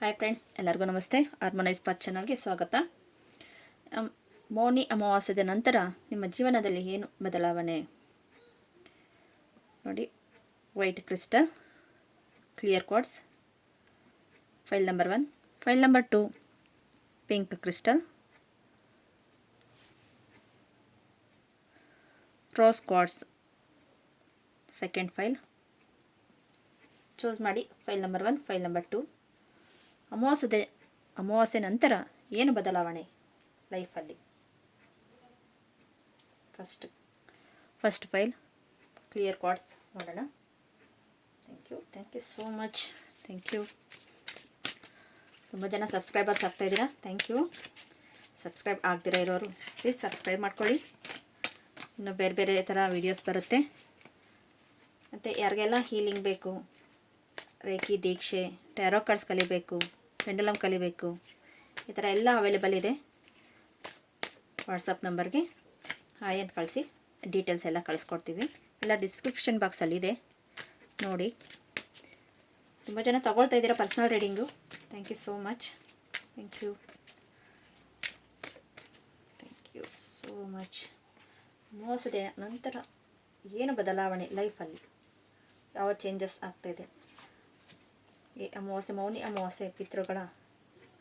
Hi friends, ಎಲ್ಲರಿಗೂ ನಮಸ್ತೆ. Harmonise path ಚಾನಲ್ಗೆ ಸ್ವಾಗತ. ಮೌನಿ ಅಮಾವಾಸ್ಯದ ನಂತರ ನಿಮ್ಮ ಜೀವನದಲ್ಲಿ ಏನು ಬದಲಾವಣೆ ನೋಡಿ. White crystal, clear quartz, file number 1. File number 2, pink crystal, rose quartz, second file. Choose ಮಾಡಿ ಫೈಲ್ ನಂಬರ್ 1, ಫೈಲ್ ನಂಬರ್ 2. ಅಮಾವಾಸ್ಯೆ ನಂತರ ಏನು ಬದಲಾವಣೆ ಲೈಫಲ್ಲಿ? ಫಸ್ಟ್ ಫೈಲ್ ಕ್ಲಿಯರ್ ಕ್ವಾರ್ಟ್ಸ್ ನೋಡೋಣ. Thank you so much. Thank you. ತುಂಬ ಜನ ಸಬ್ಸ್ಕ್ರೈಬರ್ಸ್ ಆಗ್ತಾಯಿದ್ದೀರಾ. Thank you. ಸಬ್ಸ್ಕ್ರೈಬ್ ಆಗ್ದಿರಾ ಇರೋರು ಪ್ಲೀಸ್ ಸಬ್ಸ್ಕ್ರೈಬ್ ಮಾಡ್ಕೊಳ್ಳಿ. ಇನ್ನು ಬೇರೆ ಬೇರೆ ಥರ ವೀಡಿಯೋಸ್ ಬರುತ್ತೆ. ಮತ್ತು ಯಾರಿಗೆಲ್ಲ ಹೀಲಿಂಗ್ ಬೇಕು, ರೇಖಿ ದೀಕ್ಷೆ, ಟ್ಯಾರೋ ಕಾರ್ಡ್ಸ್ ಕಲಿಬೇಕು, ಪೆಂಡುಲಮ್ ಕಲಿಬೇಕು, ಈ ಥರ ಎಲ್ಲ ಅವೈಲೇಬಲ್ ಇದೆ. ವಾಟ್ಸಪ್ ನಂಬರ್ಗೆ ಹಾಯ್ ಅಂತ ಕಳಿಸಿ, ಡೀಟೇಲ್ಸ್ ಎಲ್ಲ ಕಳಿಸ್ಕೊಡ್ತೀವಿ. ಎಲ್ಲ ಡಿಸ್ಕ್ರಿಪ್ಷನ್ ಬಾಕ್ಸಲ್ಲಿದೆ ನೋಡಿ. ತುಂಬ ಜನ ತೊಗೊಳ್ತಾ ಇದ್ದೀರಾ personal reading. Thank you so much. Thank you so much. ಮೋಸದ ನಂತರ ಏನು ಬದಲಾವಣೆ ಲೈಫಲ್ಲಿ, ಯಾವ ಚೇಂಜಸ್ ಆಗ್ತಾಯಿದೆ? ಈ ಅಮಾವಾಸ್ಯೆ, ಮೌನಿ ಅಮಾವಾಸ್ಯೆ ಪಿತೃಗಳ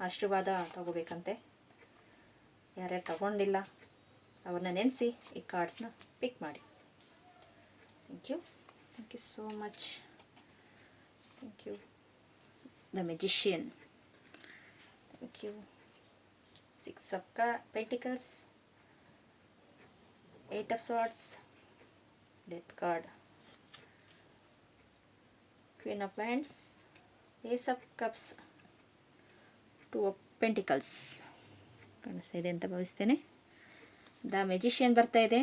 ಆಶೀರ್ವಾದ ತಗೋಬೇಕಂತೆ. ಯಾರ್ಯಾರು ತಗೊಂಡಿಲ್ಲ ಅವ್ರನ್ನ ನೆನೆಸಿ ಈ ಕಾರ್ಡ್ಸ್ನ ಪಿಕ್ ಮಾಡಿ. Thank you so much. Thank you. The magician, thank you. 6 of Pentacles, 8 of Swords, Death card, Queen of Wands, Ace of Cups, 2 of Pentacles. ಕಾಣಿಸ್ತಾ ಇದೆ ಅಂತ ಭಾವಿಸ್ತೇನೆ. ದ ಮೆಜಿಷಿಯನ್ ಬರ್ತಾ ಇದೆ.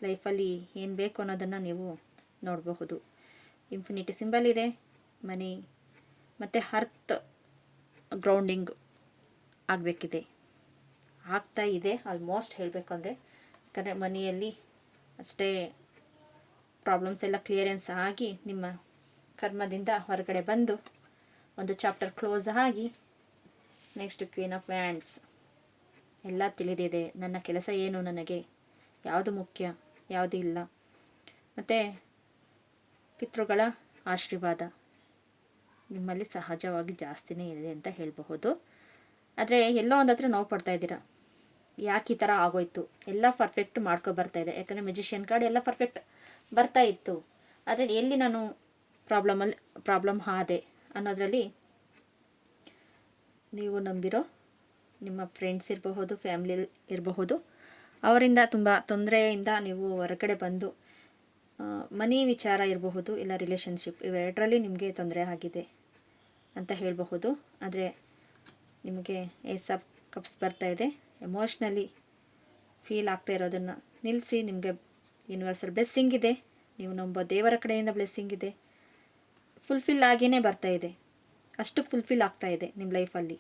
ಲೈಫಲ್ಲಿ ಏನು ಬೇಕು ಅನ್ನೋದನ್ನು ನೀವು ನೋಡಬಹುದು. ಇನ್ಫಿನಿಟಿ ಸಿಂಬಲ್ ಇದೆ. ಮನಿ ಮತ್ತು ಹರ್ತ್ ಗ್ರೌಂಡಿಂಗ್ ಆಗಬೇಕಿದೆ, ಆಗ್ತಾ ಇದೆ ಆಲ್ಮೋಸ್ಟ್ ಹೇಳಬೇಕು ಅಂದರೆ. ಯಾಕಂದರೆ ಮನಿಯಲ್ಲಿ ಅಷ್ಟೇ ಪ್ರಾಬ್ಲಮ್ಸ್ ಎಲ್ಲ ಕ್ಲಿಯರೆನ್ಸ್ ಆಗಿ ನಿಮ್ಮ ಕರ್ಮದಿಂದ ಹೊರಗಡೆ ಬಂದು ಒಂದು ಚಾಪ್ಟರ್ ಕ್ಲೋಸ್ ಆಗಿ ನೆಕ್ಸ್ಟ್ ಕ್ವೀನ್ ಆಫ್ ವ್ಯಾಂಡ್ಸ್. ಎಲ್ಲ ತಿಳಿದಿದೆ. ನನ್ನ ಕೆಲಸ ಏನು, ನನಗೆ ಯಾವುದು ಮುಖ್ಯ, ಯಾವುದು ಇಲ್ಲ. ಮತ್ತು ಪಿತೃಗಳ ಆಶೀರ್ವಾದ ನಿಮ್ಮಲ್ಲಿ ಸಹಜವಾಗಿ ಜಾಸ್ತಿನೇ ಇದೆ ಅಂತ ಹೇಳಬಹುದು. ಆದರೆ ಎಲ್ಲೋ ಒಂದು ಹತ್ರ ನೋವು ಪಡ್ತಾ ಇದ್ದೀರಾ. ಯಾಕೆ ಈ ಥರ ಆಗೋಯ್ತು? ಎಲ್ಲ ಪರ್ಫೆಕ್ಟ್ ಬರ್ತಾಯಿದೆ. ಯಾಕಂದರೆ ಮೆಜಿಷಿಯನ್ ಕಾರ್ಡ್ ಎಲ್ಲ ಪರ್ಫೆಕ್ಟ್ ಬರ್ತಾ ಇತ್ತು. ಆದರೆ ಎಲ್ಲಿ ನಾನು ಪ್ರಾಬ್ಲಮ್ ಆದೆ ಅನ್ನೋದರಲ್ಲಿ ನೀವು ನಂಬಿರೋ ನಿಮ್ಮ ಫ್ರೆಂಡ್ಸ್ ಇರಬಹುದು, ಫ್ಯಾಮಿಲಿ ಇರಬಹುದು, ಅವರಿಂದ ತುಂಬ ತೊಂದರೆಯಿಂದ ನೀವು ಹೊರಗಡೆ ಬಂದು ಮನಿ ವಿಚಾರ ಇರಬಹುದು, ಇಲ್ಲ ರಿಲೇಷನ್ಶಿಪ್, ಇವೆರಡರಲ್ಲಿ ನಿಮಗೆ ತೊಂದರೆ ಆಗಿದೆ ಅಂತ ಹೇಳಬಹುದು. ಆದರೆ ನಿಮಗೆ ಏಸ್ ಆಫ್ ಕಪ್ಸ್ ಬರ್ತಾ ಇದೆ. ಎಮೋಷ್ನಲಿ ಫೀಲ್ ಆಗ್ತಾ ಇರೋದನ್ನು ನಿಲ್ಲಿಸಿ. ನಿಮಗೆ ಯೂನಿವರ್ಸಲ್ ಬ್ಲೆಸ್ಸಿಂಗ್ ಇದೆ. ನೀವು ನಂಬೋ ದೇವರ ಕಡೆಯಿಂದ ಬ್ಲೆಸ್ಸಿಂಗ್ ಇದೆ. ಫುಲ್ಫಿಲ್ ಆಗಿಯೇ ಬರ್ತಾ ಇದೆ. ಅಷ್ಟು ಫುಲ್ಫಿಲ್ ಆಗ್ತಾ ಇದೆ ನಿಮ್ಮ ಲೈಫಲ್ಲಿ.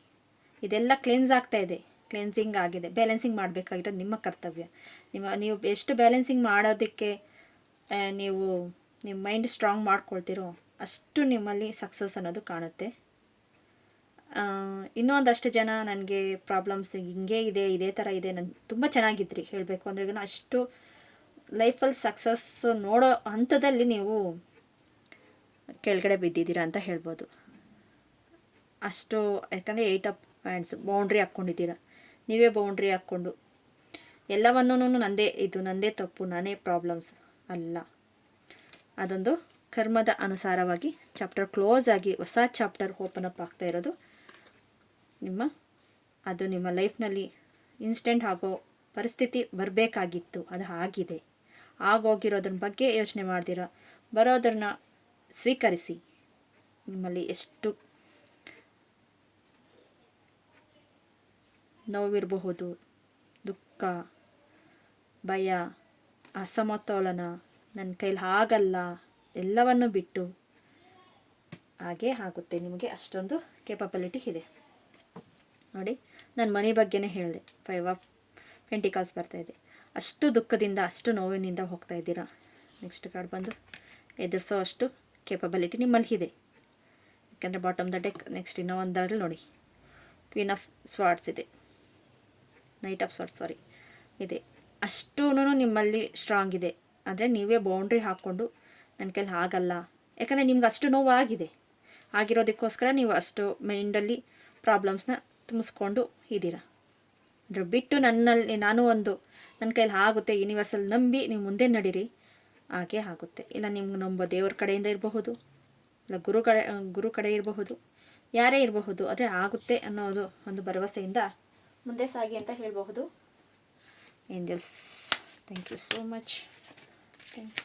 ಇದೆಲ್ಲ ಕ್ಲೆನ್ಸ್ ಆಗ್ತಾ ಇದೆ, ಕ್ಲೆನ್ಸಿಂಗ್ ಆಗಿದೆ. ಬ್ಯಾಲೆನ್ಸಿಂಗ್ ಮಾಡಬೇಕಾಗಿರೋದು ನಿಮ್ಮ ಕರ್ತವ್ಯ. ನೀವು ಎಷ್ಟು ಬ್ಯಾಲೆನ್ಸಿಂಗ್ ಮಾಡೋದಕ್ಕೆ ನೀವು ನಿಮ್ಮ ಮೈಂಡ್ ಸ್ಟ್ರಾಂಗ್ ಮಾಡ್ಕೊಳ್ತೀರೋ ಅಷ್ಟು ನಿಮ್ಮಲ್ಲಿ ಸಕ್ಸಸ್ ಅನ್ನೋದು ಕಾಣುತ್ತೆ. ಇನ್ನೊಂದಷ್ಟು ಜನ ನನಗೆ ಪ್ರಾಬ್ಲಮ್ಸ್ ಹಿಂಗೆ ಇದೆ, ಇದೇ ಥರ ಇದೆ, ನಾನು ತುಂಬ ಚೆನ್ನಾಗಿದ್ರಿ ಹೇಳಬೇಕು ಅಂದ್ರೆ ಅಷ್ಟು ಲೈಫಲ್ಲಿ ಸಕ್ಸಸ್ ನೋಡೋ ಹಂತದಲ್ಲಿ ನೀವು ಕೆಳಗಡೆ ಬಿದ್ದಿದ್ದೀರಾ ಅಂತ ಹೇಳ್ಬೋದು. ಅಷ್ಟು ಯಾಕಂದರೆ 8 of Wands ಬೌಂಡ್ರಿ ಹಾಕ್ಕೊಂಡಿದ್ದೀರಾ. ನೀವೇ ಬೌಂಡ್ರಿ ಹಾಕ್ಕೊಂಡು ಎಲ್ಲವನ್ನೂ ನಂದೇ ತಪ್ಪು, ನಾನೇ ಪ್ರಾಬ್ಲಮ್ಸ್ ಅಲ್ಲ. ಅದೊಂದು ಕರ್ಮದ ಅನುಸಾರವಾಗಿ ಚಾಪ್ಟರ್ ಕ್ಲೋಸ್ ಆಗಿ ಹೊಸ ಚಾಪ್ಟರ್ ಓಪನ್ ಅಪ್ ಆಗ್ತಾ ಇರೋದು ಅದು ನಿಮ್ಮ ಲೈಫ್ನಲ್ಲಿ ಇನ್ಸ್ಟೆಂಟ್ ಆಗೋ ಪರಿಸ್ಥಿತಿ ಬರಬೇಕಾಗಿತ್ತು. ಅದು ಆಗಿದೆ. ಆಗೋಗಿರೋದ್ರ ಬಗ್ಗೆ ಯೋಚನೆ ಮಾಡ್ದಿರ ಬರೋದನ್ನ ಸ್ವೀಕರಿಸಿ. ನಿಮ್ಮಲ್ಲಿ ಎಷ್ಟು ನೋವಿರಬಹುದು, ದುಃಖ, ಭಯ, ಅಸಮತೋಲನ, ನನ್ನ ಕೈಲಿ ಆಗಲ್ಲ, ಎಲ್ಲವನ್ನು ಬಿಟ್ಟು ಹಾಗೇ ಆಗುತ್ತೆ. ನಿಮಗೆ ಅಷ್ಟೊಂದು ಕೇಪಬಿಲಿಟಿ ಇದೆ ನೋಡಿ. ನನ್ನ ಮನೆ ಬಗ್ಗೆನೇ ಹೇಳಿದೆ. 5 of Pentacles ಬರ್ತಾಯಿದೆ. ಅಷ್ಟು ದುಃಖದಿಂದ, ಅಷ್ಟು ನೋವಿನಿಂದ ಹೋಗ್ತಾ ಇದ್ದೀರಾ. ನೆಕ್ಸ್ಟ್ ಕಾರ್ಡ್ ಬಂದು ಎದುರಿಸೋ ಅಷ್ಟು ಕೇಪಬಿಲಿಟಿ ನಿಮ್ಮಲ್ಲಿ ಇದೆ. ಯಾಕೆಂದರೆ ಬಾಟಮ್ ದ ಡೆಕ್. ನೆಕ್ಸ್ಟ್ ಇನ್ನೂ ಒಂದರಲ್ಲಿ ನೋಡಿ ಕ್ವೀನ್ ಆಫ್ ಸ್ವಾರ್ಡ್ಸ್ ಇದೆ, ನೈಟ್ ಆಫ್ ಸ್ವಾರ್ಡ್ಸ್ ಸಾರಿ ಇದೆ. ಅಷ್ಟೂ ನಿಮ್ಮಲ್ಲಿ ಸ್ಟ್ರಾಂಗ್ ಇದೆ. ಆದರೆ ನೀವೇ ಬೌಂಡ್ರಿ ಹಾಕ್ಕೊಂಡು ನನ್ನ ಕೈಲಿ ಆಗಲ್ಲ, ಯಾಕಂದರೆ ನಿಮ್ಗೆ ಅಷ್ಟು ನೋವು ಆಗಿದೆ, ಆಗಿರೋದಕ್ಕೋಸ್ಕರ ನೀವು ಅಷ್ಟು ಮೈಂಡಲ್ಲಿ ಪ್ರಾಬ್ಲಮ್ಸ್ನ ತುಂಬಿಸ್ಕೊಂಡು ಇದ್ದೀರ. ಅದ್ರ ಬಿಟ್ಟು ನಾನು ನನ್ನ ಕೈಲಿ ಆಗುತ್ತೆ, ಯೂನಿವರ್ಸಲ್ಲಿ ನಂಬಿ ನೀವು ಮುಂದೆ ನಡೀರಿ, ಹಾಗೇ ಆಗುತ್ತೆ. ಇಲ್ಲ ನಿಮ್ಗೆ ನಂಬೋ ದೇವ್ರ ಕಡೆಯಿಂದ ಇರಬಹುದು, ಇಲ್ಲ ಗುರು ಕಡೆ ಇರಬಹುದು, ಯಾರೇ ಇರಬಹುದು, ಆದರೆ ಆಗುತ್ತೆ ಅನ್ನೋದು ಒಂದು ಭರವಸೆಯಿಂದ ಮುಂದೆ ಸಾಗಿ ಅಂತ ಹೇಳಬಹುದು. Angels, thank you so much, thank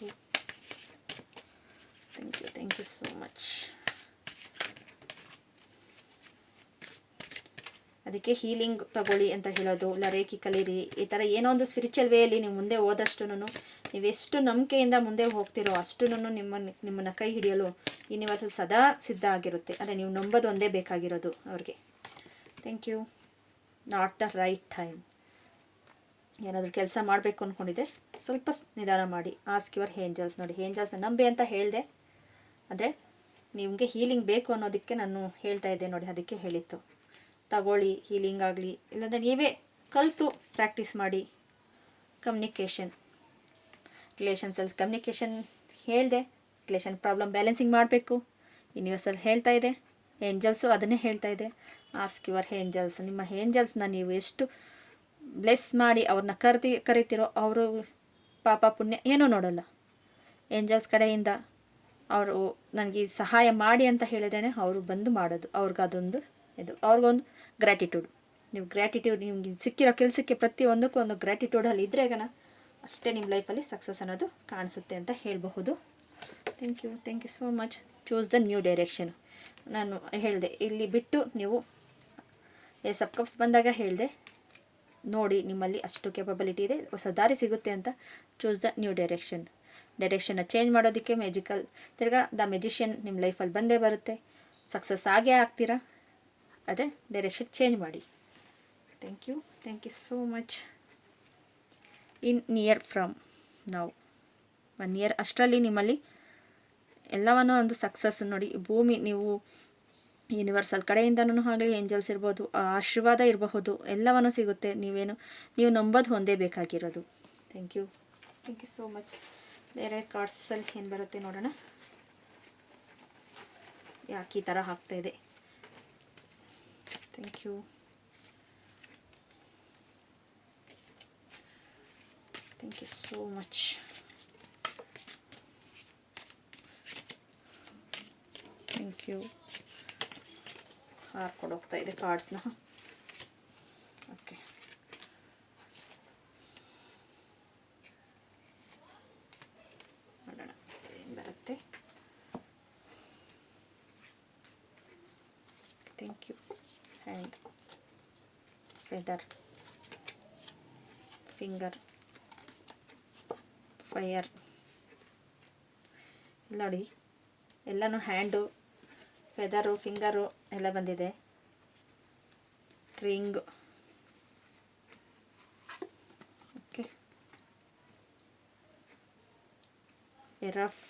you so much. ಅದಕ್ಕೆ ಹೀಲಿಂಗ್ ತಗೊಳ್ಳಿ ಅಂತ ಹೇಳೋದು, ಇಲ್ಲ ರೇಖಿ ಕಲೀರಿ, ಈ ಥರ ಏನೋ ಒಂದು ಸ್ಪಿರಿಚುವಲ್ ವೇಯಲ್ಲಿ ನೀವು ಮುಂದೆ ಹೋದಷ್ಟು ನೀವೆಷ್ಟು ನಂಬಿಕೆಯಿಂದ ಮುಂದೆ ಹೋಗ್ತಿರೋ ಅಷ್ಟು ನಿಮ್ಮನ್ನು ಕೈ ಹಿಡಿಯಲು ಯೂನಿವರ್ಸಲ್ ಸದಾ ಸಿದ್ಧ ಆಗಿರುತ್ತೆ. ಅಂದರೆ ನೀವು ನಂಬೋದು ಒಂದೇ ಬೇಕಾಗಿರೋದು ಅವ್ರಿಗೆ. Thank you. Not the right time. ಏನಾದರೂ ಕೆಲಸ ಮಾಡಬೇಕು ಅಂದ್ಕೊಂಡಿದ್ದೆ ಸ್ವಲ್ಪ ನಿಧಾನ ಮಾಡಿ. Ask your angels. ನೋಡಿ, ಏಂಜಲ್ಸ್ನ ನಂಬಿ ಅಂತ ಹೇಳಿದೆ, ಅಂದರೆ ನಿಮಗೆ ಹೀಲಿಂಗ್ ಬೇಕು ಅನ್ನೋದಕ್ಕೆ ನಾನು ಹೇಳ್ತಾ ಇದ್ದೆ ನೋಡಿ, ಅದಕ್ಕೆ ಹೇಳಿತ್ತು. ತಗೊಳ್ಳಿ, ಹೀಲಿಂಗ್ ಆಗಲಿ, ಇಲ್ಲಾಂದರೆ ನೀವೇ ಕಲಿತು ಪ್ರಾಕ್ಟೀಸ್ ಮಾಡಿ. ಕಮ್ಯುನಿಕೇಷನ್, ರಿಲೇಷನ್ಸಲ್ಲಿ ಕಮ್ಯುನಿಕೇಷನ್ ಹೇಳಿದೆ, ರಿಲೇಷನ್ ಪ್ರಾಬ್ಲಮ್ ಬ್ಯಾಲೆನ್ಸಿಂಗ್ ಮಾಡಬೇಕು, ಯೂನಿವರ್ಸಲ್ ಹೇಳ್ತಾ ಇದೆ, ಏಂಜಲ್ಸು ಅದನ್ನೇ ಹೇಳ್ತಾ ಇದೆ. Ask your angels. ನಿಮ್ಮ ಏಂಜಲ್ಸ್ನ ನೀವು ಎಷ್ಟು ಬ್ಲೆಸ್ ಮಾಡಿ ಅವ್ರನ್ನ ಕರಿತೀರೋ ಅವರು ಪಾಪ ಪುಣ್ಯ ಏನೂ ನೋಡೋಲ್ಲ. ಏಂಜಲ್ಸ್ ಕಡೆಯಿಂದ ಅವರು ನನಗೆ ಸಹಾಯ ಮಾಡಿ ಅಂತ ಹೇಳಿದ್ರೇ ಅವರು ಬಂದು ಮಾಡೋದು. ಅವ್ರಿಗದೊಂದು ಅವ್ರಿಗೊಂದು ಗ್ರ್ಯಾಟಿಟ್ಯೂಡ್. ನೀವು ಗ್ರ್ಯಾಟಿಟ್ಯೂಡ್, ನಿಮ್ಗೆ ಸಿಕ್ಕಿರೋ ಕೆಲಸಕ್ಕೆ ಪ್ರತಿಯೊಂದಕ್ಕೂ ಒಂದು ಗ್ರ್ಯಾಟಿಟ್ಯೂಡಲ್ಲಿ ಇದ್ರೇಗನ ಅಷ್ಟೇ ನಿಮ್ಮ ಲೈಫಲ್ಲಿ ಸಕ್ಸಸ್ ಅನ್ನೋದು ಕಾಣಿಸುತ್ತೆ ಅಂತ ಹೇಳಬಹುದು. Thank you so much. Choose the new direction. ನಾನು ಹೇಳಿದೆ, ಇಲ್ಲಿ ಬಿಟ್ಟು ನೀವು ಏಸ್ ಆಫ್ ಕಪ್ಸ್ ಬಂದಾಗ ಹೇಳಿದೆ, ನೋಡಿ ನಿಮ್ಮಲ್ಲಿ ಅಷ್ಟು ಕೆಪಬಿಲಿಟಿ ಇದೆ, ಹೊಸ ದಾರಿ ಸಿಗುತ್ತೆ ಅಂತ. ಚೂಸ್ ದ ನ್ಯೂ ಡೈರೆಕ್ಷನ್ನ ಚೇಂಜ್ ಮಾಡೋದಕ್ಕೆ ಮ್ಯಾಜಿಕಲ್ ತಿರ್ಗಾ ದ ಮೆಜಿಷಿಯನ್ ನಿಮ್ಮ ಲೈಫಲ್ಲಿ ಬಂದೇ ಬರುತ್ತೆ. ಸಕ್ಸಸ್ ಆಗೇ ಆಗ್ತೀರಾ, ಅದೇ ಡೈರೆಕ್ಷನ್ ಚೇಂಜ್ ಮಾಡಿ. Thank you so much. In near from ನಾವು 1 ಇಯರ್ ಅಷ್ಟರಲ್ಲಿ ನಿಮ್ಮಲ್ಲಿ ಎಲ್ಲವನ್ನೂ ಒಂದು ಸಕ್ಸಸ್ ನೋಡಿ. ಭೂಮಿ ನೀವು ಯೂನಿವರ್ಸಲ್ ಕಡೆಯಿಂದನೂ ಆಗಲಿ, ಏಂಜಲ್ಸ್ ಇರ್ಬೋದು, ಆಶೀರ್ವಾದ ಇರಬಹುದು, ಎಲ್ಲವನ್ನೂ ಸಿಗುತ್ತೆ. ನೀವು ನಂಬೋದು ಒಂದೇ ಬೇಕಾಗಿರೋದು. Thank you so much. ಬೇರೆ ಕಾರ್ಡ್ಸಲ್ಲಿ ಏನು ಬರುತ್ತೆ ನೋಡೋಣ, ಯಾಕೆ ಈ ಥರ ಆಗ್ತಾಯಿದೆ. Thank you so much. Thank you. ಹಾರ್ಕೊಡೋಗ್ತಾ ಇದೆ ಕಾರ್ಡ್ಸ್ನ. ಓಕೆ, ನೋಡೋಣ ಏನು ಬರುತ್ತೆ. Thank you. Hand, feather, finger, fire. ನೋಡಿ, ಎಲ್ಲನೂ ಹ್ಯಾಂಡು, ಫೆದರು, ಫಿಂಗರು ಎಲ್ಲ ಬಂದಿದೆ. ರಿಂಗ್, ಓಕೆ, ಎರಫ್,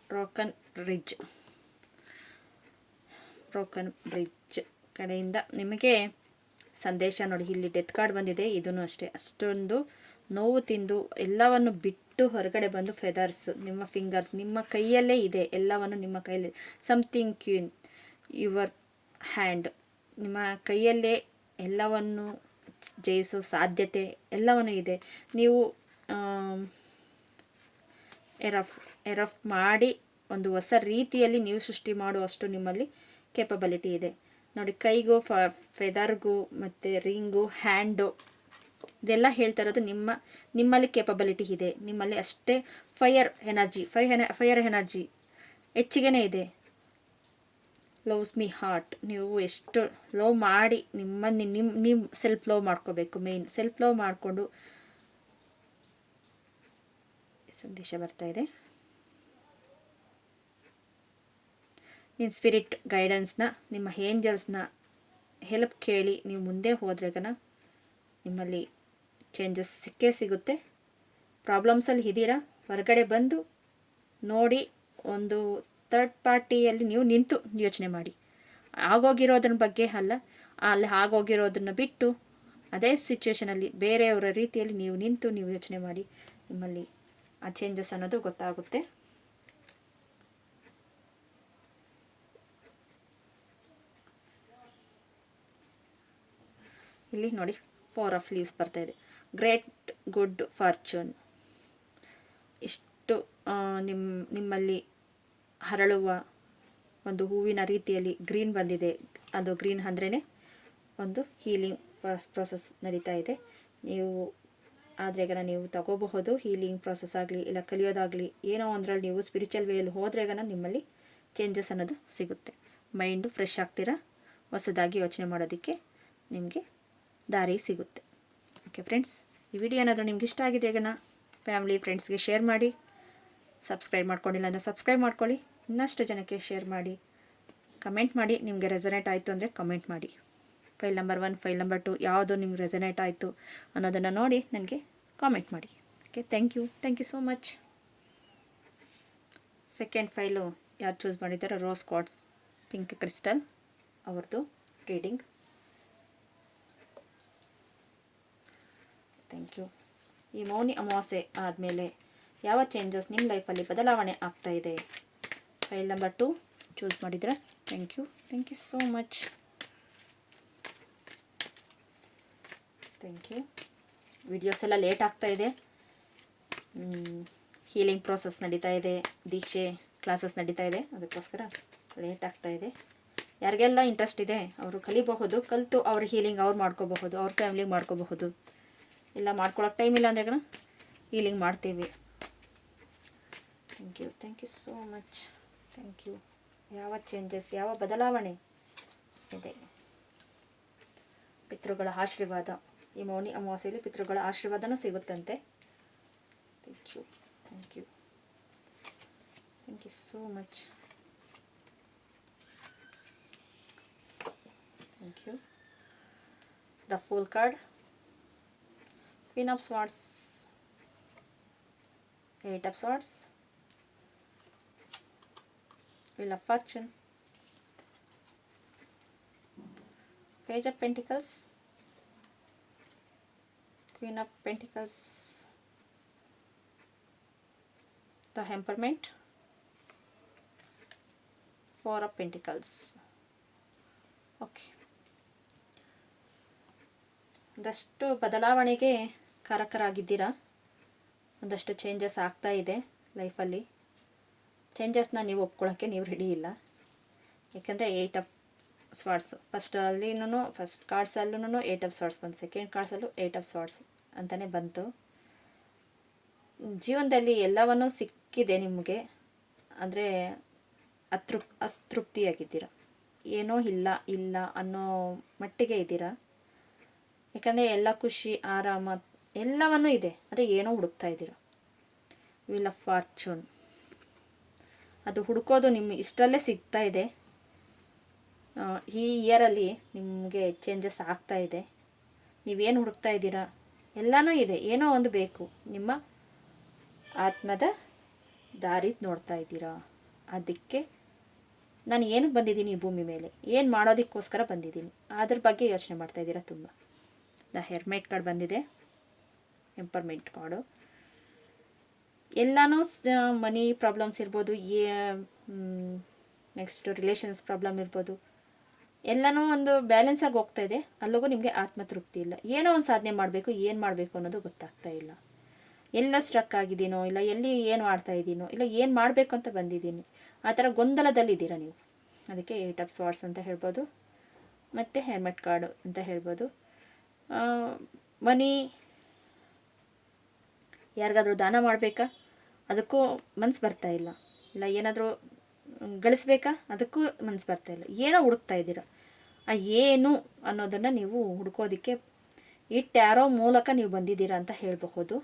ಬ್ರೋಕನ್ ಬ್ರಿಡ್ಜ್ ಕಡೆಯಿಂದ ನಿಮಗೆ ಸಂದೇಶ. ನೋಡಿ, ಇಲ್ಲಿ ಡೆತ್ ಕಾರ್ಡ್ ಬಂದಿದೆ. ಇದೂ ಅಷ್ಟೇ, ಅಷ್ಟೊಂದು ನೋವು ತಿಂದು ಎಲ್ಲವನ್ನು ಬಿಟ್ಟು ಹೊರಗಡೆ ಬಂದು ಫೆದರ್ಸ್, ನಿಮ್ಮ ಫಿಂಗರ್ಸ್ ನಿಮ್ಮ ಕೈಯಲ್ಲೇ ಇದೆ, ಎಲ್ಲವನ್ನು ನಿಮ್ಮ ಕೈಯಲ್ಲಿ. ಸಮಥಿಂಗ್ ಕ್ವೀನ್ ಯುವರ್ ಹ್ಯಾಂಡ್, ನಿಮ್ಮ ಕೈಯಲ್ಲೇ ಎಲ್ಲವನ್ನು ಜಯಿಸೋ ಸಾಧ್ಯತೆ ಎಲ್ಲವನ್ನೂ ಇದೆ. ನೀವು ಎರಫ್ ಮಾಡಿ ಒಂದು ಹೊಸ ರೀತಿಯಲ್ಲಿ ನೀವು ಸೃಷ್ಟಿ ಮಾಡುವಷ್ಟು ನಿಮ್ಮಲ್ಲಿ ಕೇಪಬಿಲಿಟಿ ಇದೆ. ನೋಡಿ, ಕೈಗೂ ಫೆದರ್ಗೂ ಮತ್ತು ರಿಂಗು, ಹ್ಯಾಂಡು, ಇದೆಲ್ಲ ಹೇಳ್ತಾ ಇರೋದು ನಿಮ್ಮಲ್ಲಿ ಕೇಪಬಿಲಿಟಿ ಇದೆ. ನಿಮ್ಮಲ್ಲಿ ಅಷ್ಟೇ ಫೈರ್ ಎನರ್ಜಿ ಹೆಚ್ಚಿಗೆ ಇದೆ. ಲವ್ಸ್ ಮೀ ಹಾರ್ಟ್, ನೀವು ಎಷ್ಟು ಲವ್ ಮಾಡಿ ನೀವು ಸೆಲ್ಫ್ ಲವ್ ಮಾಡ್ಕೋಬೇಕು. ಮೇಯ್ನ್ ಸೆಲ್ಫ್ ಲವ್ ಮಾಡಿಕೊಂಡು ಸಂದೇಶ ಬರ್ತಾ ಇದೆ. ನಿಮ್ಮ ಸ್ಪಿರಿಟ್ ಗೈಡೆನ್ಸ್ನ, ನಿಮ್ಮ ಏಂಜಲ್ಸ್ನ ಹೆಲ್ಪ್ ಕೇಳಿ ನೀವು ಮುಂದೆ ಹೋದ್ರೆಗನ ನಿಮ್ಮಲ್ಲಿ ಚೇಂಜಸ್ ಸಿಗುತ್ತೆ. ಪ್ರಾಬ್ಲಮ್ಸಲ್ಲಿ ಇದ್ದೀರಾ, ಹೊರಗಡೆ ಬಂದು ನೋಡಿ, ಒಂದು ಥರ್ಡ್ ಪಾರ್ಟಿಯಲ್ಲಿ ನೀವು ನಿಂತು ಯೋಚನೆ ಮಾಡಿ. ಆಗೋಗಿರೋದ್ರ ಬಗ್ಗೆ ಅಲ್ಲ, ಅಲ್ಲಿ ಆಗೋಗಿರೋದನ್ನ ಬಿಟ್ಟು ಅದೇ ಸಿಚುವೇಷನಲ್ಲಿ ಬೇರೆಯವರ ರೀತಿಯಲ್ಲಿ ನೀವು ನಿಂತು ನೀವು ಯೋಚನೆ ಮಾಡಿ, ನಿಮ್ಮಲ್ಲಿ ಆ ಚೇಂಜಸ್ ಅನ್ನೋದು ಗೊತ್ತಾಗುತ್ತೆ. ಇಲ್ಲಿ ನೋಡಿ 4 ಆಫ್ ಲೀವ್ಸ್ ಬರ್ತಾ ಇದೆ. Great good fortune. ಇಷ್ಟು ನಿಮ್ಮಲ್ಲಿ ಹರಳುವ ಒಂದು ಹೂವಿನ ರೀತಿಯಲ್ಲಿ ಗ್ರೀನ್ ಬಂದಿದೆ. ಅದು ಗ್ರೀನ್ ಅಂದ್ರೇ ಒಂದು ಹೀಲಿಂಗ್ ಪ್ರೋಸೆಸ್ ನಡೀತಾ ಇದೆ. ನೀವು ಆದ್ರೆಗನ ನೀವು ತಗೋಬಹುದು ಹೀಲಿಂಗ್ ಪ್ರೋಸೆಸ್ ಆಗಲಿ, ಇಲ್ಲ ಕಲಿಯೋದಾಗಲಿ, ಏನೋ ಒಂದರಲ್ಲಿ ನೀವು ಸ್ಪಿರಿಚುವಲ್ ವೇಯಲ್ಲಿ ಹೋದ್ರೆಗನ ನಿಮ್ಮಲ್ಲಿ ಚೇಂಜಸ್ ಅನ್ನೋದು ಸಿಗುತ್ತೆ. ಮೈಂಡು ಫ್ರೆಶ್ ಆಗ್ತೀರಾ, ಹೊಸದಾಗಿ ಯೋಚನೆ ಮಾಡೋದಕ್ಕೆ ನಿಮಗೆ ದಾರಿ ಸಿಗುತ್ತೆ. ಓಕೆ ಫ್ರೆಂಡ್ಸ್, ಈ ವಿಡಿಯೋ ಏನಾದರೂ ನಿಮ್ಗೆ ಇಷ್ಟ ಆಗಿದೆ ಈಗ ಫ್ಯಾಮಿಲಿ ಫ್ರೆಂಡ್ಸ್ಗೆ ಶೇರ್ ಮಾಡಿ. ಸಬ್ಸ್ಕ್ರೈಬ್ ಮಾಡ್ಕೊಂಡಿಲ್ಲ ಅಂದರೆ ಸಬ್ಸ್ಕ್ರೈಬ್ ಮಾಡ್ಕೊಳ್ಳಿ, ಇನ್ನಷ್ಟು ಜನಕ್ಕೆ ಶೇರ್ ಮಾಡಿ. ಕಮೆಂಟ್ ಮಾಡಿ, ನಿಮಗೆ ರೆಸನೇಟ್ ಆಯಿತು ಅಂದರೆ ಕಮೆಂಟ್ ಮಾಡಿ. ಫೈಲ್ ನಂಬರ್ 1, ಫೈಲ್ ನಂಬರ್ 2 ಯಾವುದು ನಿಮ್ಗೆ ರೆಸನೇಟ್ ಆಯಿತು ಅನ್ನೋದನ್ನು ನೋಡಿ ನನಗೆ ಕಾಮೆಂಟ್ ಮಾಡಿ. Okay, thank you so much. Second file ಯಾರು ಚೂಸ್ ಮಾಡಿದ್ದಾರೆ, ರೋಸ್ ಕ್ವಾರ್ಟ್ಸ್ ಪಿಂಕ್ ಕ್ರಿಸ್ಟಲ್ ಅವ್ರದ್ದು ರೀಡಿಂಗ್. Thank you. ಈ ಮೌನಿ ಅಮಾವಾಸ್ಯೆ ಆದಮೇಲೆ ಯಾವ ಚೇಂಜಸ್ ನಿಮ್ಮ ಲೈಫಲ್ಲಿ ಬದಲಾವಣೆ ಆಗ್ತಾ ಇದೆ? ಫೈಲ್ ನಂಬರ್ 2 ಚೂಸ್ ಮಾಡಿದರೆ thank you so much. Thank you. Videos ಎಲ್ಲ ಲೇಟ್ ಆಗ್ತಾ ಇದೆ, ಹೀಲಿಂಗ್ ಪ್ರೋಸೆಸ್ ನಡೀತಾ ಇದೆ, ದೀಕ್ಷೆ ಕ್ಲಾಸಸ್ ನಡೀತಾ ಇದೆ, ಅದಕ್ಕೋಸ್ಕರ ಲೇಟ್ ಆಗ್ತಾ ಇದೆ. ಯಾರಿಗೆಲ್ಲ ಇಂಟ್ರೆಸ್ಟ್ ಇದೆ ಅವರು ಕಲಿಬಹುದು, ಕಲಿತು ಅವ್ರ ಹೀಲಿಂಗ್ ಅವ್ರು ಮಾಡ್ಕೋಬಹುದು, ಅವ್ರ ಫ್ಯಾಮಿಲಿಗೆ ಮಾಡ್ಕೋಬಹುದು. ಇಲ್ಲ ಮಾಡ್ಕೊಳ್ಳೋಕೆ ಟೈಮ್ ಇಲ್ಲ ಅಂದ್ರೆ ಹೀಲಿಂಗ್ ಮಾಡ್ತೀವಿ. Thank you so much. Thank you. ಯಾವ ಚೇಂಜಸ್, ಯಾವ ಬದಲಾವಣೆ ಇದೆ? ಪಿತೃಗಳ ಆಶೀರ್ವಾದ. ಈ ಮೌನಿ ಅಮಾವಾಸ್ಯೆಯಲ್ಲಿ ಪಿತೃಗಳ ಆಶೀರ್ವಾದನೂ ಸಿಗುತ್ತಂತೆ. Thank you so much. Thank you. The fool card, Queen of Swords, 8 of Swords, Wheel of Fortune, Page of Pentacles, Queen of Pentacles, the Emperor, 4 of Pentacles. Okay, ಒಂದಷ್ಟು ಬದಲಾವಣೆಗೆ ಕಾರಕರಾಗಿದ್ದೀರಾ. ಒಂದಷ್ಟು ಚೇಂಜಸ್ ಆಗ್ತಾ ಇದೆ ಲೈಫಲ್ಲಿ. ಚೇಂಜಸ್ನ ನೀವು ಒಪ್ಕೊಳ್ಳೋಕ್ಕೆ ನೀವು ರೆಡಿ ಇಲ್ಲ. ಯಾಕಂದರೆ 8 ಆಫ್ ಸ್ವಾರ್ಡ್ಸ್ ಫಸ್ಟ್ ಕಾರ್ಡ್ಸಲ್ಲೂ 8 ಆಫ್ ಸ್ವಾರ್ಡ್ಸ್ ಬಂತು, ಸೆಕೆಂಡ್ ಕಾರ್ಡ್ಸಲ್ಲೂ 8 ಆಫ್ ಸ್ವಾರ್ಡ್ಸ್ ಅಂತಲೇ ಬಂತು. ಜೀವನದಲ್ಲಿ ಎಲ್ಲವನ್ನೂ ಸಿಕ್ಕಿದೆ ನಿಮಗೆ, ಅಂದರೆ ಅತೃಪ್ತಿಯಾಗಿದ್ದೀರ, ಏನೋ ಇಲ್ಲ ಅನ್ನೋ ಮಟ್ಟಿಗೆ ಇದ್ದೀರಾ. ಯಾಕಂದರೆ ಎಲ್ಲ ಖುಷಿ ಆರಾಮ ಎಲ್ಲವನ್ನೂ ಇದೆ, ಆದರೆ ಏನೋ ಹುಡುಕ್ತಾ ಇದ್ದೀರಾ. ವೀಲ್ ಆಫ್ ಫಾರ್ಚೂನ್, ಅದು ಹುಡುಕೋದು ನಿಮ್ಮ ಇಷ್ಟರಲ್ಲೇ ಸಿಗ್ತಾ ಇದೆ. ಈ ಇಯರಲ್ಲಿ ನಿಮಗೆ ಚೇಂಜಸ್ ಆಗ್ತಾ ಇದೆ. ನೀವೇನು ಹುಡುಕ್ತಾ ಇದ್ದೀರಾ, ಎಲ್ಲನೂ ಇದೆ, ಏನೋ ಒಂದು ಬೇಕು. ನಿಮ್ಮ ಆತ್ಮದ ದಾರಿ ನೋಡ್ತಾ ಇದ್ದೀರಾ. ಅದಕ್ಕೆ ನಾನು ಏನಕ್ಕೆ ಬಂದಿದ್ದೀನಿ ಈ ಭೂಮಿ ಮೇಲೆ, ಏನು ಮಾಡೋದಕ್ಕೋಸ್ಕರ ಬಂದಿದ್ದೀನಿ, ಅದ್ರ ಬಗ್ಗೆ ಯೋಚನೆ ಮಾಡ್ತಾ ಇದ್ದೀರಾ ತುಂಬ. ದ ಹೆರ್ಮೇಟ್ ಕಾರ್ಡ್ ಬಂದಿದೆ, ಎಂಪರ್ಮೆಂಟ್ ಕಾರ್ಡು. ಎಲ್ಲನೂ ಮನಿ ಪ್ರಾಬ್ಲಮ್ಸ್ ಇರ್ಬೋದು, ನೆಕ್ಸ್ಟ್ ರಿಲೇಷನ್ಸ್ ಪ್ರಾಬ್ಲಮ್ ಇರ್ಬೋದು, ಎಲ್ಲನೂ ಒಂದು ಬ್ಯಾಲೆನ್ಸಾಗಿ ಹೋಗ್ತಾ ಇದೆ. ಅಲ್ಲಿಗೂ ನಿಮಗೆ ಆತ್ಮತೃಪ್ತಿ ಇಲ್ಲ. ಏನೋ ಒಂದು ಸಾಧನೆ ಮಾಡಬೇಕು, ಏನು ಮಾಡಬೇಕು ಅನ್ನೋದು ಗೊತ್ತಾಗ್ತಾ ಇಲ್ಲ. ಎಲ್ಲ ಸ್ಟ್ರಕ್ ಆಗಿದ್ದೀನೋ, ಇಲ್ಲ ಎಲ್ಲಿ ಏನು ಮಾಡ್ತಾ ಇದ್ದೀನೋ, ಇಲ್ಲ ಏನು ಮಾಡಬೇಕು ಅಂತ ಬಂದಿದ್ದೀನಿ, ಆ ಥರ ಗೊಂದಲದಲ್ಲಿದ್ದೀರಾ ನೀವು. ಅದಕ್ಕೆ 8 ಆಫ್ ಸ್ವಾರ್ಡ್ಸ್ ಅಂತ ಹೇಳ್ಬೋದು, ಮತ್ತು ಹೆರ್ಮೆಟ್ ಕಾರ್ಡು ಅಂತ ಹೇಳ್ಬೋದು. ಮನಿ ಯಾರಿಗಾದ್ರೂ ದಾನ ಮಾಡಬೇಕಾ, ಅದಕ್ಕೂ ಮನಸ್ಸು ಬರ್ತಾ ಇಲ್ಲ. ಇಲ್ಲ ಏನಾದರೂ ಗಳಿಸ್ಬೇಕಾ, ಅದಕ್ಕೂ ಮನಸ್ಸು ಬರ್ತಾ ಇಲ್ಲ. ಏನೋ ಹುಡುಕ್ತಾ ಇದ್ದೀರಾ. ಆ ಏನು ಅನ್ನೋದನ್ನು ನೀವು ಹುಡುಕೋದಕ್ಕೆ ಈ ಟ್ಯಾರೋ ಮೂಲಕ ನೀವು ಬಂದಿದ್ದೀರಾ ಅಂತ ಹೇಳಬಹುದು.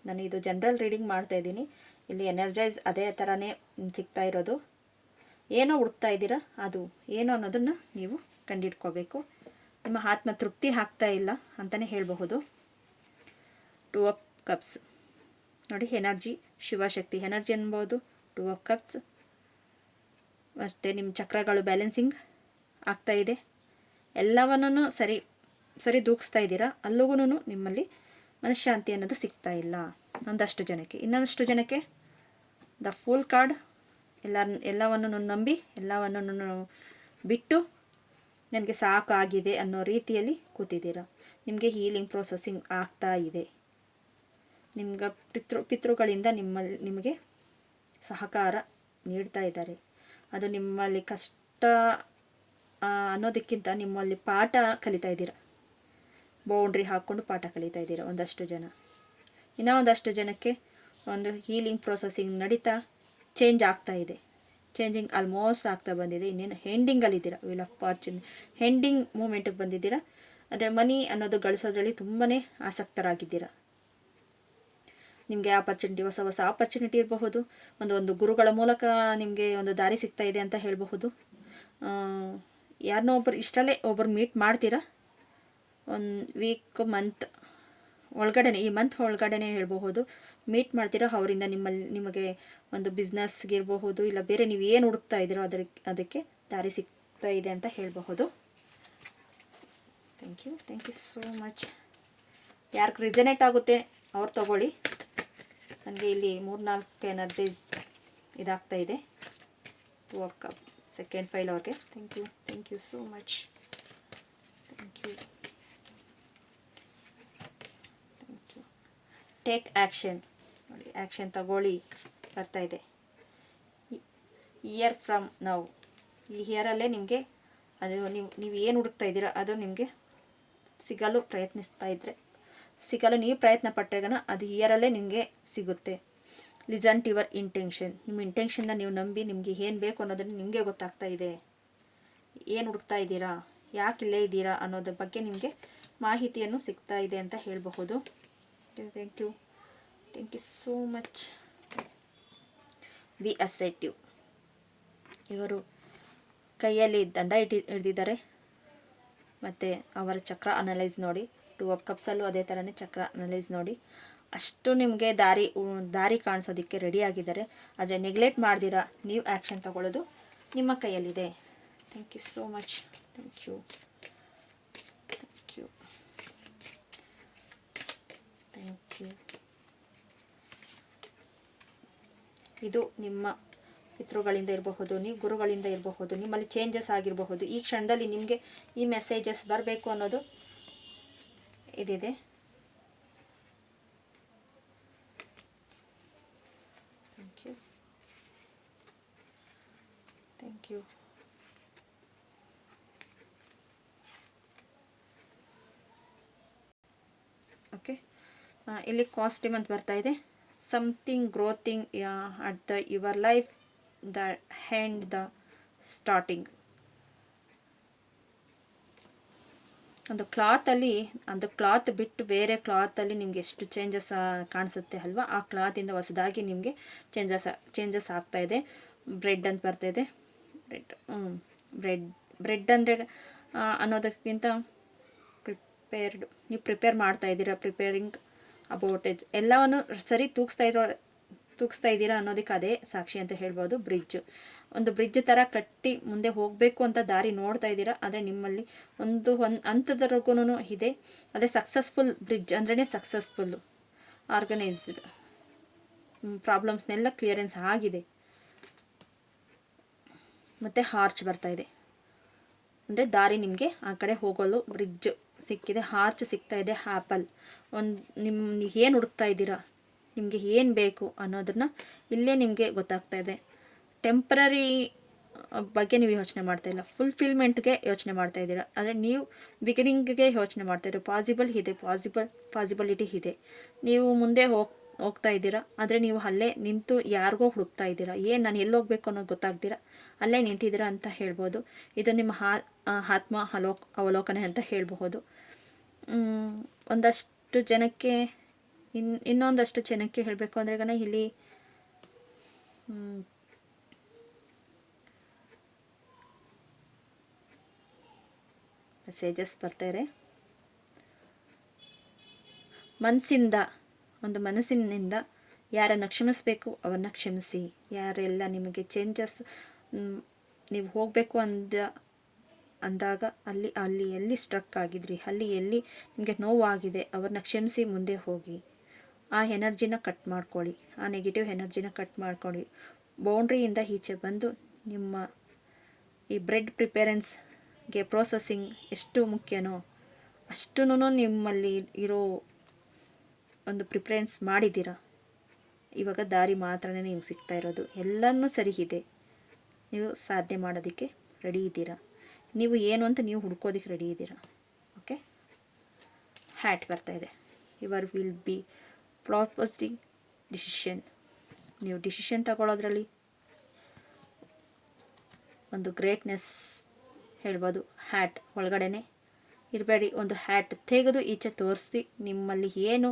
ನಾನು ಇದು ಜನರಲ್ ರೀಡಿಂಗ್ ಮಾಡ್ತಾ ಇದ್ದೀನಿ. ಇಲ್ಲಿ ಎನರ್ಜೈಸ್ ಅದೇ ಥರನೇ ಸಿಗ್ತಾ ಇರೋದು. ಏನೋ ಹುಡುಕ್ತಾ ಇದ್ದೀರಾ, ಅದು ಏನು ಅನ್ನೋದನ್ನು ನೀವು ಕಂಡುಹಿಡ್ಕೋಬೇಕು. ನಿಮ್ಮ ಆತ್ಮ ತೃಪ್ತಿ ಆಗ್ತಾ ಇಲ್ಲ ಅಂತಲೇ ಹೇಳಬಹುದು. 2 ಆಫ್ ಕಪ್ಸ್ ನೋಡಿ, ಎನರ್ಜಿ, ಶಿವಶಕ್ತಿ ಎನರ್ಜಿ ಅನ್ಬೋದು. 2 ಆಫ್ ಕಪ್ಸ್, ಮತ್ತು ನಿಮ್ಮ ಚಕ್ರಗಳು ಬ್ಯಾಲೆನ್ಸಿಂಗ್ ಆಗ್ತಾಯಿದೆ. ಎಲ್ಲವನ್ನೂ ಸರಿ ಸರಿ ದೂಗಿಸ್ತಾ ಇದ್ದೀರಾ, ಅಲ್ಲಿಗೂ ನಿಮ್ಮಲ್ಲಿ ಮನಃಶಾಂತಿ ಅನ್ನೋದು ಸಿಗ್ತಾ ಇಲ್ಲ ಒಂದಷ್ಟು ಜನಕ್ಕೆ. ಇನ್ನೊಂದಷ್ಟು ಜನಕ್ಕೆ ದ ಫುಲ್ ಕಾರ್ಡ್, ಎಲ್ಲವನ್ನು ನಂಬಿ ಎಲ್ಲವನ್ನು ಬಿಟ್ಟು ನನಗೆ ಸಾಕಾಗಿದೆ ಅನ್ನೋ ರೀತಿಯಲ್ಲಿ ಕೂತಿದ್ದೀರಾ. ನಿಮಗೆ ಹೀಲಿಂಗ್ ಪ್ರೊಸೆಸಿಂಗ್ ಆಗ್ತಾ ಇದೆ. ನಿಮ್ಗೆ ಪಿತೃಗಳಿಂದ ನಿಮಗೆ ಸಹಕಾರ ನೀಡ್ತಾ ಇದ್ದಾರೆ. ಅದು ನಿಮ್ಮಲ್ಲಿ ಕಷ್ಟ ಅನ್ನೋದಕ್ಕಿಂತ ನಿಮ್ಮಲ್ಲಿ ಪಾಠ ಕಲಿತಾ ಇದ್ದೀರಾ. ಬೌಂಡ್ರಿ ಹಾಕ್ಕೊಂಡು ಪಾಠ ಕಲಿತಾ ಇದ್ದೀರಾ ಒಂದಷ್ಟು ಜನ. ಇನ್ನೂ ಒಂದಷ್ಟು ಜನಕ್ಕೆ ಒಂದು ಹೀಲಿಂಗ್ ಪ್ರೊಸೆಸಿಂಗ್ ನಡೀತಾ ಚೇಂಜ್ ಆಗ್ತಾ ಇದೆ. ಚೇಂಜಿಂಗ್ ಆಲ್ಮೋಸ್ಟ್ ಆಗ್ತಾ ಬಂದಿದೆ. ಇನ್ನೇನು ಹೆಂಡಿಂಗಲ್ಲಿದ್ದೀರಾ. ವೀಲ್ ಆಫ್ ಫಾರ್ಚೂನ್ ಹೆಂಡಿಂಗ್ ಮೂಮೆಂಟಿಗೆ ಬಂದಿದ್ದೀರಾ. ಅಂದರೆ ಮನಿ ಅನ್ನೋದು ಗಳಿಸೋದ್ರಲ್ಲಿ ತುಂಬಾ ಆಸಕ್ತರಾಗಿದ್ದೀರಾ. ನಿಮಗೆ ಆಪರ್ಚುನಿಟಿ, ಹೊಸ ಹೊಸ ಆಪರ್ಚುನಿಟಿ ಇರಬಹುದು. ಒಂದು ಗುರುಗಳ ಮೂಲಕ ನಿಮಗೆ ಒಂದು ದಾರಿ ಸಿಗ್ತಾ ಇದೆ ಅಂತ ಹೇಳಬಹುದು. ಯಾರನ್ನೋ ಒಬ್ಬರು ಇಷ್ಟರಲ್ಲೇ ಒಬ್ಬರು ಮೀಟ್ ಮಾಡ್ತೀರಾ. ಒಂದು ವೀಕ್ ಮಂತ್ ಒಳಗಡೆ, ಈ ಮಂತ್ ಒಳಗಡೆ ಹೇಳಬಹುದು ಮೀಟ್ ಮಾಡ್ತೀರಾ. ಅವರಿಂದ ನಿಮಗೆ ಒಂದು ಬಿಸ್ನೆಸ್ಗೆ ಇರಬಹುದು, ಇಲ್ಲ ಬೇರೆ ನೀವು ಏನು ಹುಡುಕ್ತಾ ಇದ್ದೀರೋ ಅದಕ್ಕೆ ದಾರಿ ಸಿಗ್ತಾ ಇದೆ ಅಂತ ಹೇಳಬಹುದು. Thank you so much. ಯಾರಿಗೆ ರಿಸನೇಟ್ ಆಗುತ್ತೆ ಅವ್ರು ತಗೊಳ್ಳಿ. ನನಗೆ ಇಲ್ಲಿ 3-4 ಎನರ್ಜೀಸ್ ಇದಾಗ್ತಾ ಇದೆ. 2 ಆಫ್ ಕಪ್ ಸೆಕೆಂಡ್ ಫೈಲ್ ಅವ್ರಿಗೆ thank you so much. Thank you. Take action ನೋಡಿ, ಆ್ಯಕ್ಷನ್ ತಗೊಳ್ಳಿ ಬರ್ತಾ ಇದೆ. ಇಯರ್ ಫ್ರಮ್ ನೌ, ಈ ಇಯರಲ್ಲೇ ನಿಮಗೆ ಅದು ನೀವು ಏನು ಹುಡುಕ್ತಾ ಇದ್ದೀರಾ ಅದು ನಿಮಗೆ ಸಿಗಲು ನೀವು ಪ್ರಯತ್ನ ಪಟ್ಟರೆಗನ ಅದು ಇಯರಲ್ಲೇ ನಿಮಗೆ ಸಿಗುತ್ತೆ. ಲಿಸನ್ ಟು ಯುವರ್ ಇಂಟೆನ್ಷನ್, ನಿಮ್ಮ ಇಂಟೆನ್ಷನ್ನ ನೀವು ನಂಬಿ ನಿಮಗೆ ಏನು ಬೇಕು ಅನ್ನೋದನ್ನು ನಿಮಗೆ ಗೊತ್ತಾಗ್ತಾ ಇದೆ. ಏನು ಹುಡುಕ್ತಾ ಇದ್ದೀರಾ, ಯಾಕೆ ಇಲ್ಲೇ ಇದ್ದೀರಾ ಅನ್ನೋದ್ರ ಬಗ್ಗೆ ನಿಮಗೆ ಮಾಹಿತಿಯನ್ನು ಸಿಗ್ತಾ ಇದೆ ಅಂತ ಹೇಳಬಹುದು. Thank you so much. Be assertive. ಇವರು ಕೈಯಲ್ಲಿ ದಂಡ ಹಿಡಿದಿದ್ದಾರೆ ಮತ್ತು ಅವರ ಚಕ್ರ ಅನಲೈಸ್ ನೋಡಿ. 2 ಆಫ್ ಕಪ್ಸಲ್ಲೂ ಅದೇ ಥರನೇ ಚಕ್ರ ಅನಲೈಸ್ ನೋಡಿ. ಅಷ್ಟು ನಿಮಗೆ ದಾರಿ ಕಾಣಿಸೋದಕ್ಕೆ ರೆಡಿ ಆಗಿದ್ದಾರೆ. ಆದರೆ ನೆಗ್ಲೆಕ್ಟ್ ಮಾಡ್ದಿರಾ ನೀವು ಆ್ಯಕ್ಷನ್ ತಗೊಳ್ಳೋದು ನಿಮ್ಮ ಕೈಯಲ್ಲಿದೆ. Thank you so much. Thank you. ಇದು ನಿಮ್ಮ ಪಿತೃಗಳಿಂದ ಇರಬಹುದು, ನೀವು ಗುರುಗಳಿಂದ ಇರಬಹುದು, ನಿಮ್ಮಲ್ಲಿ ಚೇಂಜಸ್ ಆಗಿರಬಹುದು. ಈ ಕ್ಷಣದಲ್ಲಿ ನಿಮಗೆ ಈ ಮೆಸೇಜಸ್ ಬರಬೇಕು ಅನ್ನೋದು ಇದಿದೆ. Thank you. ಓಕೆ, ಇಲ್ಲಿ ಕಾಸ್ಟಿಮ್ ಅಂತ ಬರ್ತಾ ಇದೆ. Something growing at the your life, the hand, the starting. ಒಂದು ಕ್ಲಾತಲ್ಲಿ, ಒಂದು ಕ್ಲಾತ್ ಬಿಟ್ಟು ಬೇರೆ ಕ್ಲಾತಲ್ಲಿ ನಿಮಗೆ ಎಷ್ಟು ಚೇಂಜಸ್ ಕಾಣಿಸುತ್ತೆ ಅಲ್ವಾ, ಆ ಕ್ಲಾತಿಂದ ಹೊಸದಾಗಿ ನಿಮಗೆ ಚೇಂಜಸ್ ಆಗ್ತಾ ಇದೆ. ಬ್ರೆಡ್ ಅಂತ ಬರ್ತಾ ಇದೆ. ಬ್ರೆಡ್ ಅಂದರೆ ಅನ್ನೋದಕ್ಕಿಂತ ನೀವು ಪ್ರಿಪೇರ್ ಮಾಡ್ತಾ ಇದ್ದೀರಾ. ಪ್ರಿಪೇರಿಂಗ್ ಅಬೌಟ್ ಇಟ್, ಎಲ್ಲವನ್ನು ಸರಿ ತೂಗಿಸ್ತಾ ಇದ್ದೀರಾ ಅನ್ನೋದಕ್ಕೆ ಅದೇ ಸಾಕ್ಷಿ ಅಂತ ಹೇಳ್ಬೋದು. ಒಂದು ಬ್ರಿಡ್ಜ್ ಥರ ಕಟ್ಟಿ ಮುಂದೆ ಹೋಗಬೇಕು ಅಂತ ದಾರಿ ನೋಡ್ತಾ ಇದ್ದೀರಾ. ಆದರೆ ನಿಮ್ಮಲ್ಲಿ ಒಂದು ಹಂತದವರೆಗೂ ಇದೆ. ಆದರೆ ಸಕ್ಸಸ್ಫುಲ್ ಬ್ರಿಡ್ಜ್ ಅಂದ್ರೇ ಸಕ್ಸಸ್ಫುಲ್ಲು, ಆರ್ಗನೈಸ್ಡ್, ಪ್ರಾಬ್ಲಮ್ಸ್ನೆಲ್ಲ ಕ್ಲಿಯರೆನ್ಸ್ ಆಗಿದೆ. ಮತ್ತು ಹಾರ್ಚ್ ಬರ್ತಾ ಇದೆ. ಅಂದರೆ ದಾರಿ ನಿಮಗೆ ಆ ಕಡೆ ಹೋಗಲು ಬ್ರಿಡ್ಜ್ ಸಿಕ್ಕಿದೆ. ಹಾರ್ಚ್ ಸಿಗ್ತಾ ಇದೆ. ಆ್ಯಪಲ್, ನಿಮ್ಗೆ ಏನು ಹುಡುಕ್ತಾ ಇದ್ದೀರಾ, ನಿಮಗೆ ಏನು ಬೇಕು ಅನ್ನೋದನ್ನು ಇಲ್ಲೇ ನಿಮಗೆ ಗೊತ್ತಾಗ್ತಾ ಇದೆ. ಟೆಂಪ್ರರಿ ಬಗ್ಗೆ ನೀವು ಯೋಚನೆ ಮಾಡ್ತಾಯಿಲ್ಲ, ಫುಲ್ಫಿಲ್ಮೆಂಟ್ಗೆ ಯೋಚನೆ ಮಾಡ್ತಾ ಇದ್ದೀರಾ. ಆದರೆ ನೀವು ಬಿಗಿನಿಂಗ್ಗೆ ಯೋಚನೆ ಮಾಡ್ತಾಯಿದ್ದೀರ. ಪಾಸಿಬಿಲಿಟಿ ಇದೆ. ನೀವು ಮುಂದೆ ಹೋಗ್ತಾ ಇದ್ದೀರಾ. ಆದರೆ ನೀವು ಅಲ್ಲೇ ನಿಂತು ಯಾರಿಗೋ ಹುಡುಕ್ತಾ ಇದ್ದೀರಾ. ನಾನು ಎಲ್ಲಿ ಹೋಗ್ಬೇಕು ಅನ್ನೋದು ಗೊತ್ತಾಗ್ತೀರಾ, ಅಲ್ಲೇ ನಿಂತಿದ್ದೀರಾ ಅಂತ ಹೇಳ್ಬೋದು. ಇದು ನಿಮ್ಮ ಆತ್ಮ ಅವಲೋಕನೆ ಅಂತ ಹೇಳಬಹುದು. ಒಂದಷ್ಟು ಜನಕ್ಕೆ ಇನ್ನೊಂದಷ್ಟು ಜನಕ್ಕೆ ಹೇಳಬೇಕು ಅಂದರೆ ಇಲ್ಲಿ ಮೆಸೇಜಸ್ ಬರ್ತಾರೆ. ಮನಸ್ಸಿನಿಂದ ಯಾರನ್ನು ಕ್ಷಮಿಸಬೇಕು ಅವನ್ನ ಕ್ಷಮಿಸಿ. ಯಾರೆಲ್ಲ ನಿಮಗೆ ಚೇಂಜಸ್ ನೀವು ಹೋಗಬೇಕು ಅಂದಾಗ ಅಲ್ಲಿ ಎಲ್ಲಿ ಸ್ಟ್ರಕ್ ಆಗಿದ್ರಿ, ಅಲ್ಲಿ ಎಲ್ಲಿ ನಿಮಗೆ ನೋವಾಗಿದೆ ಅವ್ರನ್ನ ಕ್ಷಮಿಸಿ ಮುಂದೆ ಹೋಗಿ. ಆ ಎನರ್ಜಿನ ಕಟ್ ಮಾಡ್ಕೊಳ್ಳಿ, ಆ ನೆಗೆಟಿವ್ ಎನರ್ಜಿನ ಕಟ್ ಮಾಡ್ಕೊಳ್ಳಿ. ಬೌಂಡ್ರಿಯಿಂದ ಈಚೆ ಬಂದು ನಿಮ್ಮ ಈ ಬ್ರೆಡ್ ಪ್ರಿಪೇರೆನ್ಸ್ಗೆ ಪ್ರೋಸೆಸಿಂಗ್ ಎಷ್ಟು ಮುಖ್ಯನೋ ಅಷ್ಟೂ ನಿಮ್ಮಲ್ಲಿ ಇರೋ ಒಂದು ಪ್ರಿಫರೆನ್ಸ್ ಮಾಡಿದ್ದೀರಾ. ಇವಾಗ ದಾರಿ ಮಾತ್ರನೇ ನಿಮ್ಗೆ ಸಿಗ್ತಾ ಇರೋದು. ಎಲ್ಲನೂ ಸರಿ ಇದೆ, ನೀವು ಸಾಧನೆ ಮಾಡೋದಕ್ಕೆ ರೆಡಿ ಇದ್ದೀರಾ. ನೀವು ಏನು ಅಂತ ನೀವು ಹುಡ್ಕೋದಕ್ಕೆ ರೆಡಿ ಇದ್ದೀರಾ. ಓಕೆ, ಹ್ಯಾಟ್ ಬರ್ತಾಯಿದೆ. Your will be proposing decision. ನೀವು ಡಿಸಿಷನ್ ತಗೊಳ್ಳೋದ್ರಲ್ಲಿ ಒಂದು ಗ್ರೇಟ್ನೆಸ್ ಹೇಳ್ಬೋದು. ಹ್ಯಾಟ್ ಒಳಗಡೆನೆ ಇರಬೇಡಿ, ಒಂದು ಹ್ಯಾಟ್ ತೆಗೆದು ಈಚೆ ತೋರಿಸಿ ನಿಮ್ಮಲ್ಲಿ ಏನು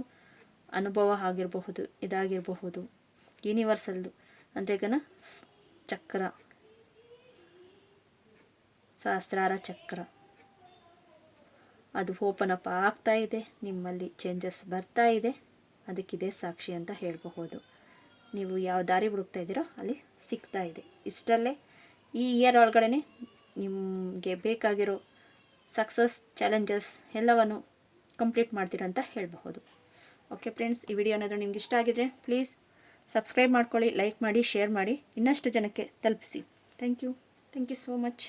ಅನುಭವ ಆಗಿರಬಹುದು, ಇದಾಗಿರಬಹುದು, ಯೂನಿವರ್ಸಲ್ದು ಅಂದರೆ ಈಗ ಚಕ್ರ, ಸಹಸ್ರಾರ ಚಕ್ರ ಅದು ಓಪನ್ ಅಪ್ ಆಗ್ತಾ ಇದೆ, ನಿಮ್ಮಲ್ಲಿ ಚೇಂಜಸ್ ಬರ್ತಾ ಇದೆ. ಅದಕ್ಕಿದೆ ಸಾಕ್ಷಿ ಅಂತ ಹೇಳಬಹುದು. ನೀವು ಯಾವ ದಾರಿ ಹುಡುಕ್ತಾ ಇದ್ದೀರೋ ಅಲ್ಲಿ ಸಿಗ್ತಾ ಇದೆ. ಇಷ್ಟರಲ್ಲೇ ಈ ಇಯರ್ ಒಳಗಡೆ ನಿಮಗೆ ಬೇಕಾಗಿರೋ ಸಕ್ಸಸ್, ಚಾಲೆಂಜಸ್ ಎಲ್ಲವನ್ನು ಕಂಪ್ಲೀಟ್ ಮಾಡ್ತೀರಾ ಅಂತ ಹೇಳಬಹುದು. ಓಕೆ ಫ್ರೆಂಡ್ಸ್, ಈ ವಿಡಿಯೋ ಏನಾದರೂ ನಿಮ್ಗೆ ಇಷ್ಟ ಆಗಿದ್ರೆ ಪ್ಲೀಸ್ ಸಬ್ಸ್ಕ್ರೈಬ್ ಮಾಡ್ಕೊಳ್ಳಿ, ಲೈಕ್ ಮಾಡಿ, ಶೇರ್ ಮಾಡಿ, ಇನ್ನಷ್ಟು ಜನಕ್ಕೆ ತಲುಪಿಸಿ. Thank you so much.